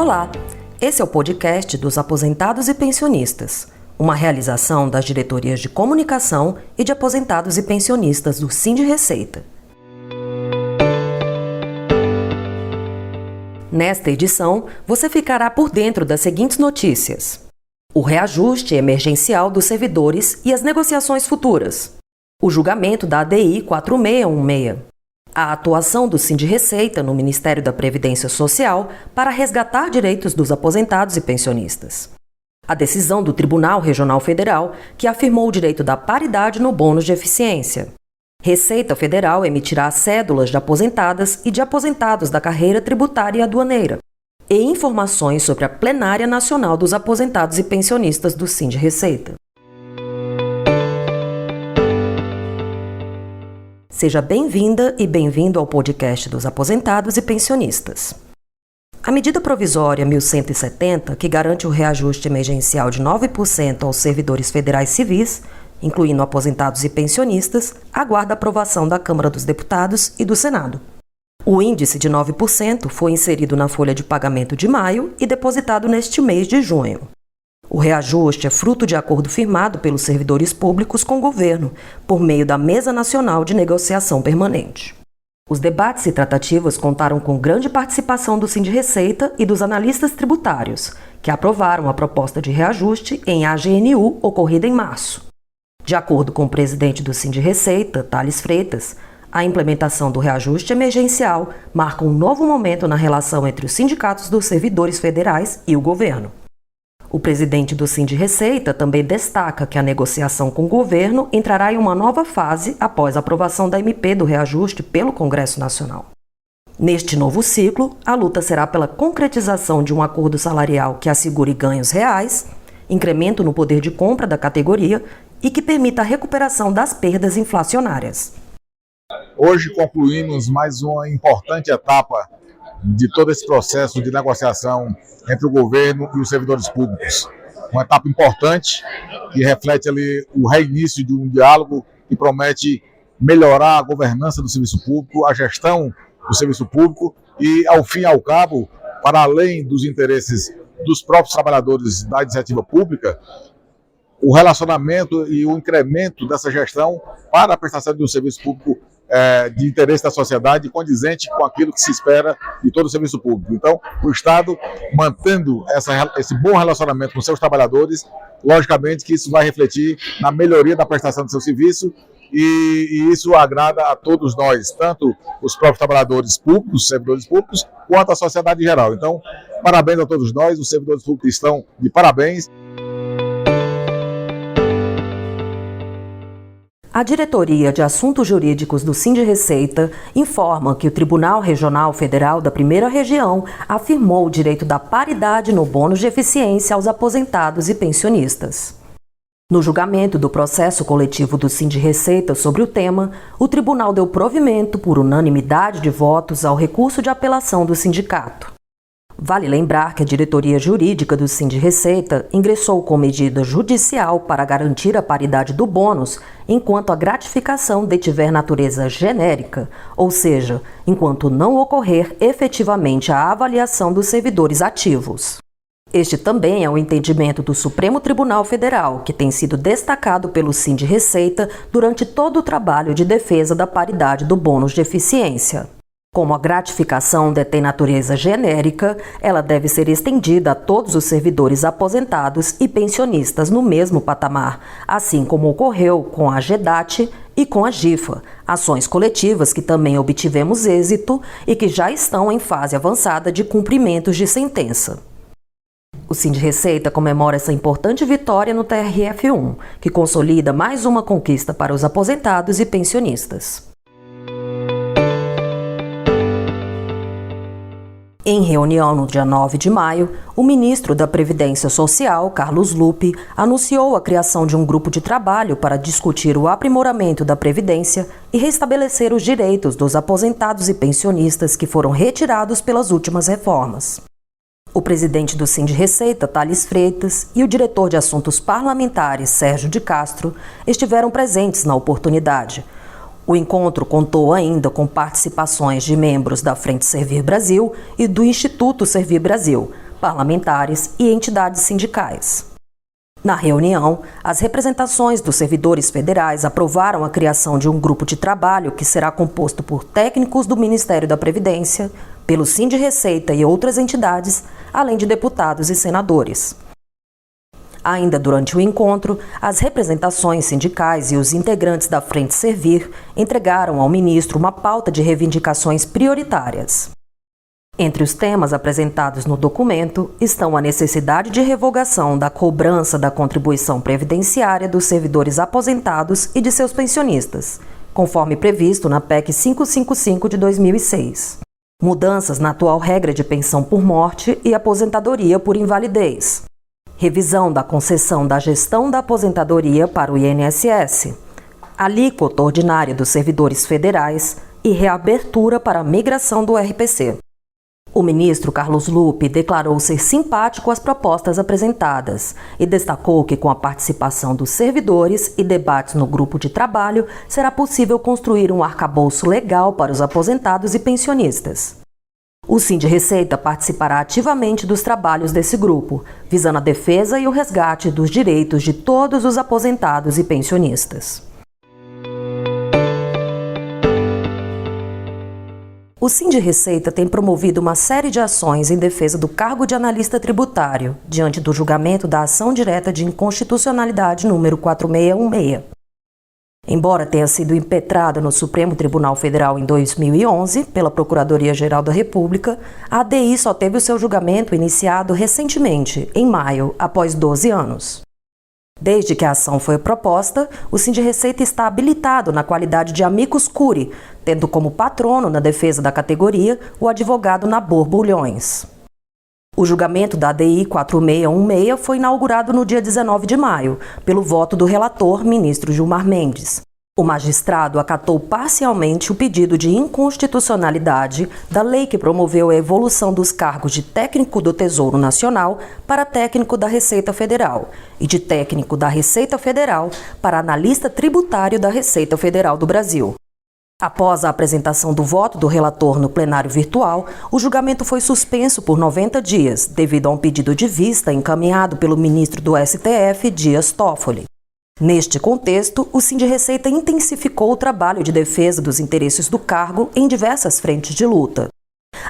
Olá, esse é o podcast dos aposentados e pensionistas, uma realização das diretorias de comunicação e de aposentados e pensionistas do Sindreceita. Nesta edição, você ficará por dentro das seguintes notícias: o reajuste emergencial dos servidores e as negociações futuras, o julgamento da ADI 4616, a atuação do Sindreceita no Ministério da Previdência Social para resgatar direitos dos aposentados e pensionistas, a decisão do Tribunal Regional Federal que afirmou o direito da paridade no bônus de eficiência. Receita Federal emitirá cédulas de aposentadas e de aposentados da carreira tributária e aduaneira, e informações sobre a Plenária Nacional dos Aposentados e Pensionistas do Sindreceita. Seja bem-vinda e bem-vindo ao podcast dos aposentados e pensionistas. A medida provisória 1170, que garante o reajuste emergencial de 9% aos servidores federais civis, incluindo aposentados e pensionistas, aguarda aprovação da Câmara dos Deputados e do Senado. O índice de 9% foi inserido na folha de pagamento de maio e depositado neste mês de junho. O reajuste é fruto de acordo firmado pelos servidores públicos com o governo, por meio da Mesa Nacional de Negociação Permanente. Os debates e tratativas contaram com grande participação do Sindreceita e dos analistas tributários, que aprovaram a proposta de reajuste em AGNU ocorrida em março. De acordo com o presidente do Sindreceita, Thales Freitas, a implementação do reajuste emergencial marca um novo momento na relação entre os sindicatos dos servidores federais e o governo. O presidente do Sindreceita também destaca que a negociação com o governo entrará em uma nova fase após a aprovação da MP do reajuste pelo Congresso Nacional. Neste novo ciclo, a luta será pela concretização de um acordo salarial que assegure ganhos reais, incremento no poder de compra da categoria e que permita a recuperação das perdas inflacionárias. Hoje concluímos mais uma importante etapa de todo esse processo de negociação entre o governo e os servidores públicos. Uma etapa importante que reflete ali o reinício de um diálogo que promete melhorar a governança do serviço público, a gestão do serviço público e, ao fim e ao cabo, para além dos interesses dos próprios trabalhadores da iniciativa pública, o relacionamento e o incremento dessa gestão para a prestação de um serviço público de interesse da sociedade condizente com aquilo que se espera de todo o serviço público. Então, o Estado, mantendo esse bom relacionamento com seus trabalhadores, logicamente que isso vai refletir na melhoria da prestação do seu serviço e isso agrada a todos nós, tanto os próprios trabalhadores públicos, servidores públicos, quanto a sociedade em geral. Então, parabéns a todos nós, os servidores públicos estão de parabéns. A Diretoria de Assuntos Jurídicos do Sindreceita informa que o Tribunal Regional Federal da Primeira Região afirmou o direito da paridade no bônus de eficiência aos aposentados e pensionistas. No julgamento do processo coletivo do Sindreceita sobre o tema, o tribunal deu provimento, por unanimidade de votos, ao recurso de apelação do sindicato. Vale lembrar que a diretoria jurídica do Sindreceita ingressou com medida judicial para garantir a paridade do bônus enquanto a gratificação detiver natureza genérica, ou seja, enquanto não ocorrer efetivamente a avaliação dos servidores ativos. Este também é o entendimento do Supremo Tribunal Federal, que tem sido destacado pelo Sindreceita durante todo o trabalho de defesa da paridade do bônus de eficiência. Como a gratificação detém natureza genérica, ela deve ser estendida a todos os servidores aposentados e pensionistas no mesmo patamar, assim como ocorreu com a GEDAT e com a GIFA, ações coletivas que também obtivemos êxito e que já estão em fase avançada de cumprimentos de sentença. O Sindreceita comemora essa importante vitória no TRF1, que consolida mais uma conquista para os aposentados e pensionistas. Em reunião no dia 9 de maio, o ministro da Previdência Social, Carlos Lupe, anunciou a criação de um grupo de trabalho para discutir o aprimoramento da Previdência e restabelecer os direitos dos aposentados e pensionistas que foram retirados pelas últimas reformas. O presidente do Sindreceita, Thales Freitas, e o diretor de Assuntos Parlamentares, Sérgio de Castro, estiveram presentes na oportunidade. O encontro contou ainda com participações de membros da Frente Servir Brasil e do Instituto Servir Brasil, parlamentares e entidades sindicais. Na reunião, as representações dos servidores federais aprovaram a criação de um grupo de trabalho que será composto por técnicos do Ministério da Previdência, pelo Sindreceita e outras entidades, além de deputados e senadores. Ainda durante o encontro, as representações sindicais e os integrantes da Frente Servir entregaram ao ministro uma pauta de reivindicações prioritárias. Entre os temas apresentados no documento estão a necessidade de revogação da cobrança da contribuição previdenciária dos servidores aposentados e de seus pensionistas, conforme previsto na PEC 555 de 2006. Mudanças na atual regra de pensão por morte e aposentadoria por invalidez. Revisão da concessão da gestão da aposentadoria para o INSS. Alíquota ordinária dos servidores federais e reabertura para a migração do RPC. O ministro Carlos Lupe declarou ser simpático às propostas apresentadas e destacou que, com a participação dos servidores e debates no grupo de trabalho, será possível construir um arcabouço legal para os aposentados e pensionistas. O Sindreceita participará ativamente dos trabalhos desse grupo, visando a defesa e o resgate dos direitos de todos os aposentados e pensionistas. O Sindreceita tem promovido uma série de ações em defesa do cargo de analista tributário, diante do julgamento da ação direta de inconstitucionalidade número 4616. Embora tenha sido impetrada no Supremo Tribunal Federal em 2011 pela Procuradoria-Geral da República, a ADI só teve o seu julgamento iniciado recentemente, em maio, após 12 anos. Desde que a ação foi proposta, o Sindreceita está habilitado na qualidade de amicus curiae, tendo como patrono na defesa da categoria o advogado Nabor Bulhões. O julgamento da ADI 4616 foi inaugurado no dia 19 de maio, pelo voto do relator, ministro Gilmar Mendes. O magistrado acatou parcialmente o pedido de inconstitucionalidade da lei que promoveu a evolução dos cargos de técnico do Tesouro Nacional para técnico da Receita Federal e de técnico da Receita Federal para analista tributário da Receita Federal do Brasil. Após a apresentação do voto do relator no plenário virtual, o julgamento foi suspenso por 90 dias, devido a um pedido de vista encaminhado pelo ministro do STF, Dias Toffoli. Neste contexto, o Sindreceita intensificou o trabalho de defesa dos interesses do cargo em diversas frentes de luta.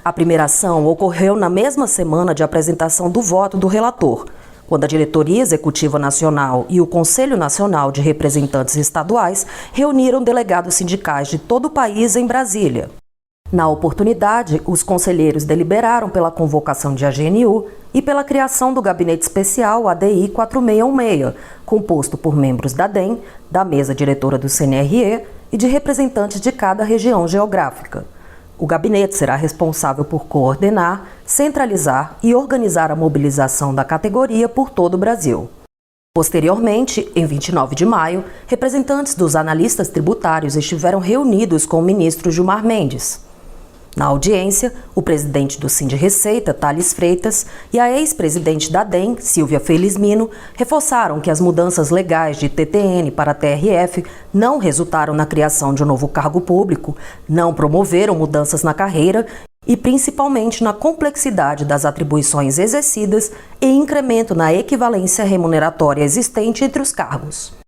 A primeira ação ocorreu na mesma semana de apresentação do voto do relator, quando a Diretoria Executiva Nacional e o Conselho Nacional de Representantes Estaduais reuniram delegados sindicais de todo o país em Brasília. Na oportunidade, os conselheiros deliberaram pela convocação de AGNU e pela criação do Gabinete Especial ADI 4616, composto por membros da DEM, da mesa diretora do CNRE e de representantes de cada região geográfica. O gabinete será responsável por coordenar, centralizar e organizar a mobilização da categoria por todo o Brasil. Posteriormente, em 29 de maio, representantes dos analistas tributários estiveram reunidos com o ministro Gilmar Mendes. Na audiência, o presidente do Sindreceita, Thales Freitas, e a ex-presidente da DEM, Silvia Felizmino, reforçaram que as mudanças legais de TTN para TRF não resultaram na criação de um novo cargo público, não promoveram mudanças na carreira e principalmente na complexidade das atribuições exercidas e incremento na equivalência remuneratória existente entre os cargos.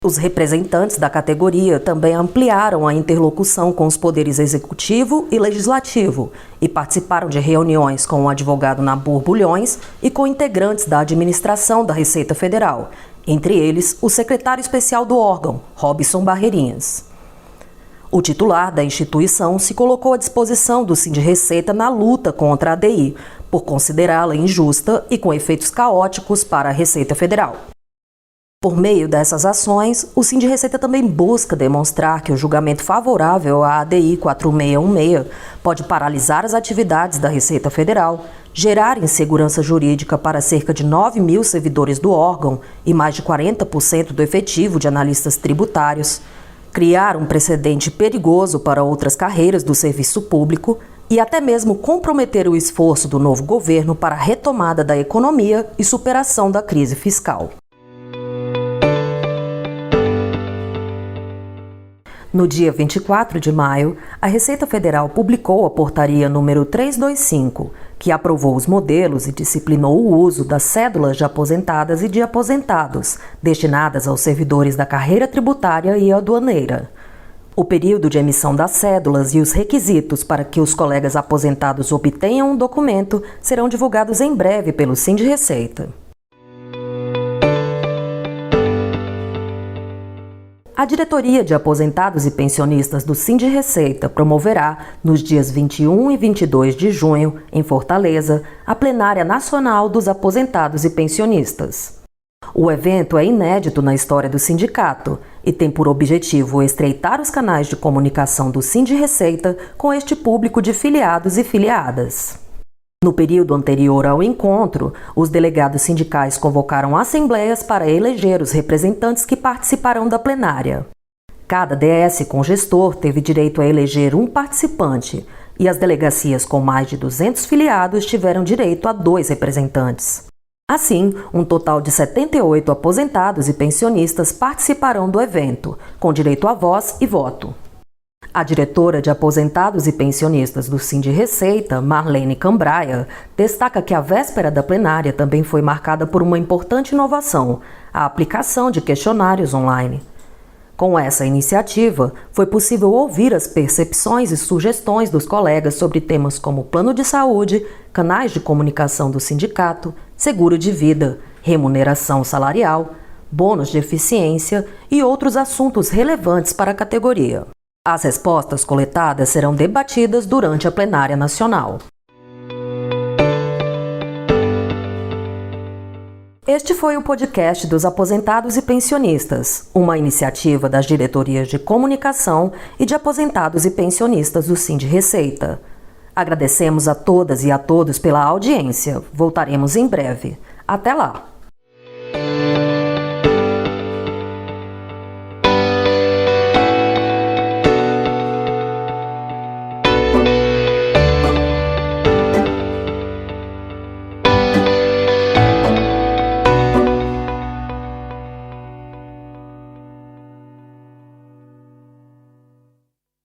Os representantes da categoria também ampliaram a interlocução com os poderes executivo e legislativo e participaram de reuniões com o advogado Nabor Bulhões e com integrantes da administração da Receita Federal, entre eles o secretário especial do órgão, Robson Barreirinhas. O titular da instituição se colocou à disposição do Sindreceita na luta contra a ADI, por considerá-la injusta e com efeitos caóticos para a Receita Federal. Por meio dessas ações, o Sindreceita também busca demonstrar que o julgamento favorável à ADI 4616 pode paralisar as atividades da Receita Federal, gerar insegurança jurídica para cerca de 9 mil servidores do órgão e mais de 40% do efetivo de analistas tributários, criar um precedente perigoso para outras carreiras do serviço público e até mesmo comprometer o esforço do novo governo para a retomada da economia e superação da crise fiscal. No dia 24 de maio, a Receita Federal publicou a portaria número 325, que aprovou os modelos e disciplinou o uso das cédulas de aposentadas e de aposentados, destinadas aos servidores da carreira tributária e aduaneira. O período de emissão das cédulas e os requisitos para que os colegas aposentados obtenham um documento serão divulgados em breve pelo Sindreceita. A Diretoria de Aposentados e Pensionistas do Sindreceita promoverá, nos dias 21 e 22 de junho, em Fortaleza, a Plenária Nacional dos Aposentados e Pensionistas. O evento é inédito na história do sindicato e tem por objetivo estreitar os canais de comunicação do Sindreceita com este público de filiados e filiadas. No período anterior ao encontro, os delegados sindicais convocaram assembleias para eleger os representantes que participarão da plenária. Cada DS com gestor teve direito a eleger um participante e as delegacias com mais de 200 filiados tiveram direito a 2 representantes. Assim, um total de 78 aposentados e pensionistas participarão do evento, com direito a voz e voto. A diretora de Aposentados e Pensionistas do Sindreceita, Marlene Cambraia, destaca que a véspera da plenária também foi marcada por uma importante inovação, a aplicação de questionários online. Com essa iniciativa, foi possível ouvir as percepções e sugestões dos colegas sobre temas como plano de saúde, canais de comunicação do sindicato, seguro de vida, remuneração salarial, bônus de eficiência e outros assuntos relevantes para a categoria. As respostas coletadas serão debatidas durante a plenária nacional. Este foi o podcast dos Aposentados e Pensionistas, uma iniciativa das diretorias de comunicação e de aposentados e pensionistas do Sindreceita. Agradecemos a todas e a todos pela audiência. Voltaremos em breve. Até lá!